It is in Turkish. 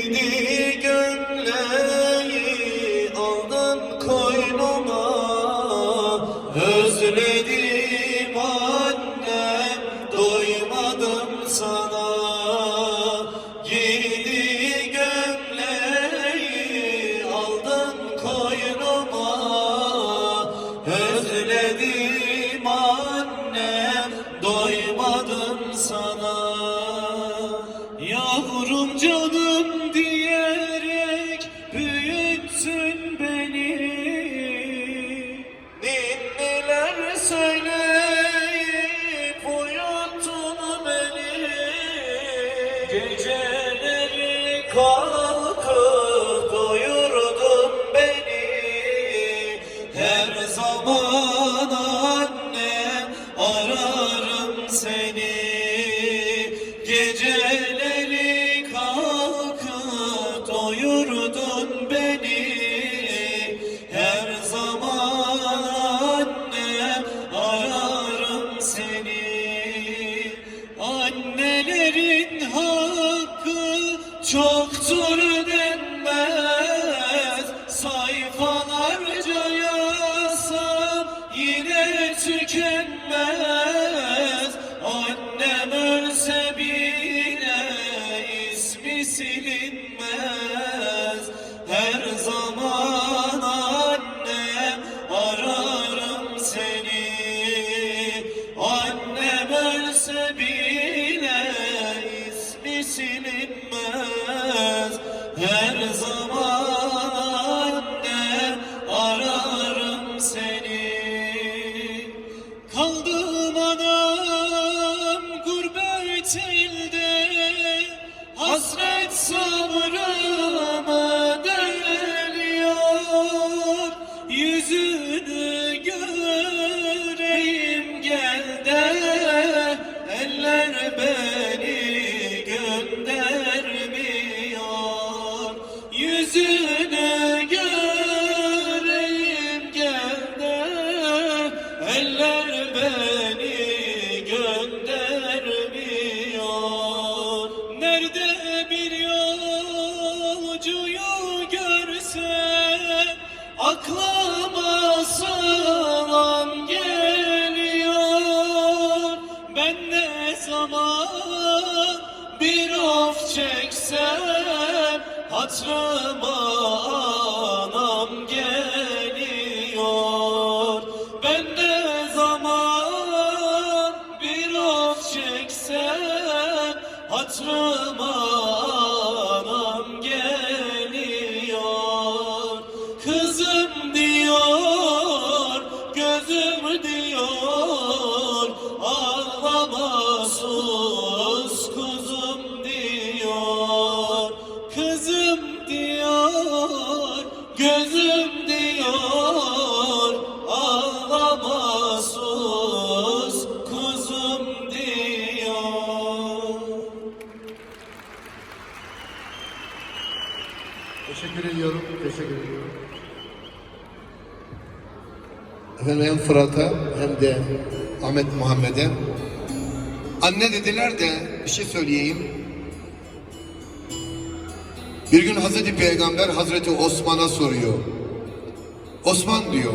Gidi gömleği aldın koynuma, özledim annem, doymadım sana. Gidi gömleği aldın koynuma, özledim annem, doymadım sana. Yavrum canım diyerek büyüttün beni, ninniler söyleyip uyuttun beni. Geceleri kalkıp doyurdun beni. Her zaman annem ararım seni. Geceleri kalkıp doyurdun beni. Her zaman annem ararım seni. Annelerin hakkı çoktur denmez. Sayfalarca yazsam yine tükenmez. Annem ölse bile ismi silinmez. Her zaman annem ararım seni. Annem ölse bile ismi silinmez. Her zaman annem ararım seni. Kaldım anam gurbet elde, hasret sabrımı deliyor. Yüzünü göreyim gel de, eller beni göndermiyor. Yüzünü göreyim gel de, eller beni göndermiyor. Nerede bir yolcuyu görsem aklıma sığınan geliyor. Ben ne zaman bir of çeksem hatırıma anam geliyor. Ben ne zaman bir of çeksem hatırıma anam geliyor. Kızım diyor, gözüm diyor, ağlama sus kuzum diyor. Kızım diyor, gözüm diyor, ağlama sus kuzum diyor. Teşekkür ediyorum, teşekkür ediyorum. Efendim hem Fırat'a hem de Ahmet Muhammed'e anne dediler de bir şey söyleyeyim. Bir gün Hazreti Peygamber Hazreti Osman'a soruyor. Osman diyor,